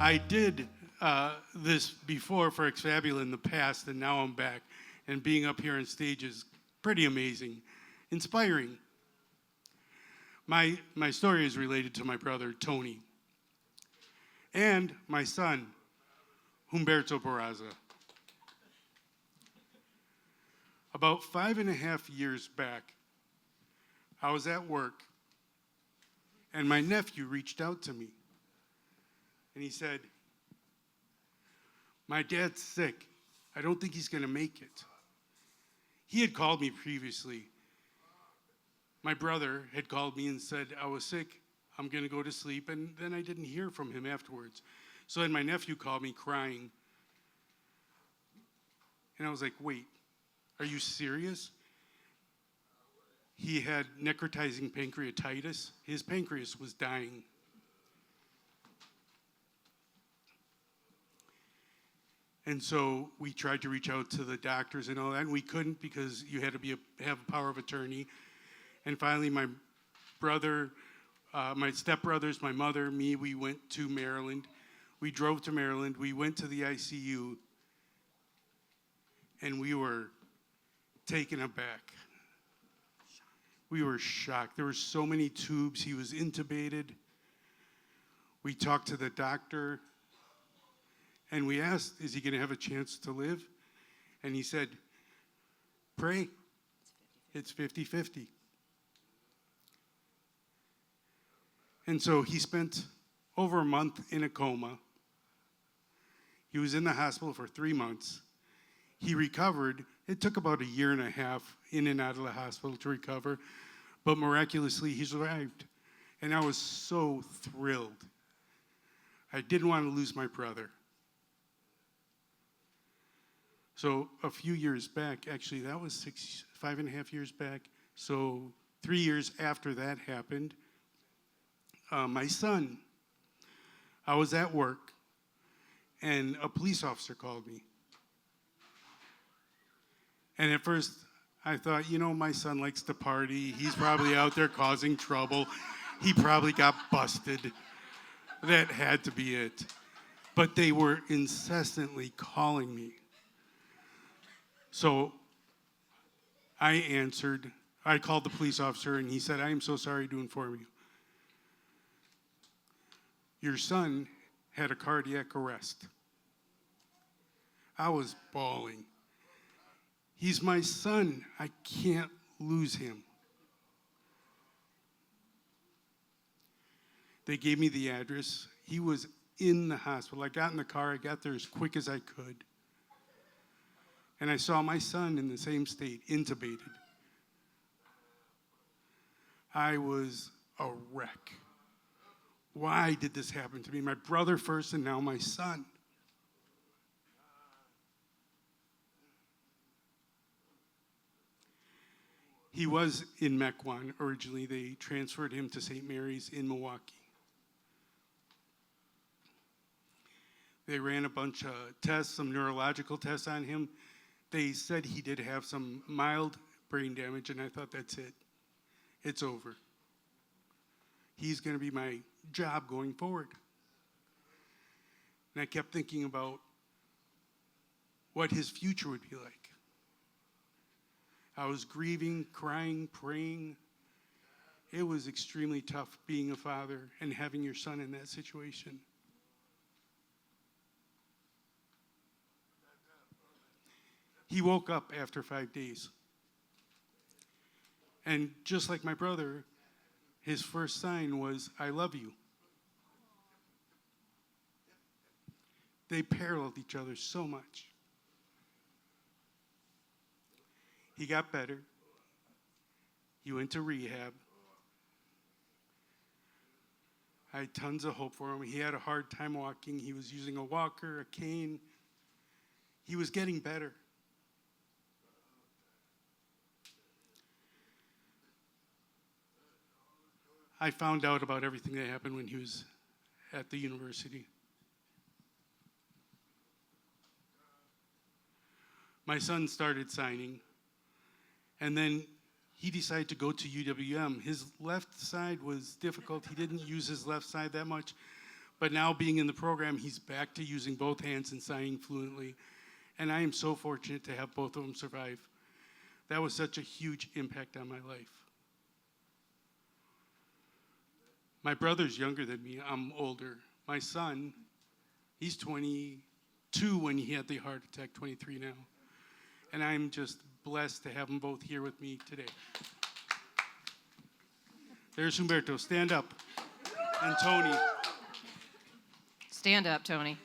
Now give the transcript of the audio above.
I did this before for Exfabula in the past, and now I'm back. And being up here on stage is pretty amazing, inspiring. My story is related to my brother, Tony, and my son, Humberto Barraza. About 5.5 years back, I was at work, and my nephew reached out to me. And he said, "My dad's sick. I don't think he's going to make it." He had called me previously. My brother had called me and said, "I was sick. I'm going to go to sleep." And then I didn't hear from him afterwards. So then my nephew called me crying. And I was like, "Wait, are you serious?" He had necrotizing pancreatitis. His pancreas was dying. And so we tried to reach out to the doctors and all that, and we couldn't because you had to have a power of attorney. And finally, my brother, my stepbrothers, my mother, me, we went to Maryland. We drove to Maryland. We went to the ICU, and we were taken aback. We were shocked. There were so many tubes. He was intubated. We talked to the doctor. And we asked, "Is he going to have a chance to live?" And he said, "Pray. It's 50-50. And so he spent over a month in a coma. He was in the hospital for 3 months. He recovered. It took about 1.5 years in and out of the hospital to recover. But miraculously, he survived. And I was so thrilled. I didn't want to lose my brother. So a few years back, actually that was 5.5 years back, so 3 years after that happened, my son, I was at work, and a police officer called me. And at first, I thought, my son likes to party. He's probably out there causing trouble. He probably got busted. That had to be it. But they were incessantly calling me. So I answered. I called the police officer, and he said, "I am so sorry to inform you. Your son had a cardiac arrest." I was bawling. He's my son. I can't lose him. They gave me the address. He was in the hospital. I got in the car. I got there as quick as I could. And I saw my son in the same state, intubated. I was a wreck. Why did this happen to me? My brother first, and now my son. He was in Mequon originally. They transferred him to St. Mary's in Milwaukee. They ran a bunch of tests, some neurological tests on him. They said he did have some mild brain damage, and I thought, that's it. It's over. He's going to be my job going forward. And I kept thinking about what his future would be like. I was grieving, crying, praying. It was extremely tough being a father and having your son in that situation. He woke up after 5 days. And just like my brother, his first sign was, "I love you." They paralleled each other so much. He got better. He went to rehab. I had tons of hope for him. He had a hard time walking. He was using a walker, a cane. He was getting better. I found out about everything that happened when he was at the university. My son started signing, and then he decided to go to UWM. His left side was difficult. He didn't use his left side that much, But now being in the program, he's back to using both hands and signing fluently. And I am so fortunate to have both of them survive. That was such a huge impact on my life. My brother's younger than me. I'm older. My son, he's 22 when he had the heart attack, 23 now. And I'm just blessed to have them both here with me today. There's Humberto. Stand up. And Tony. Stand up, Tony.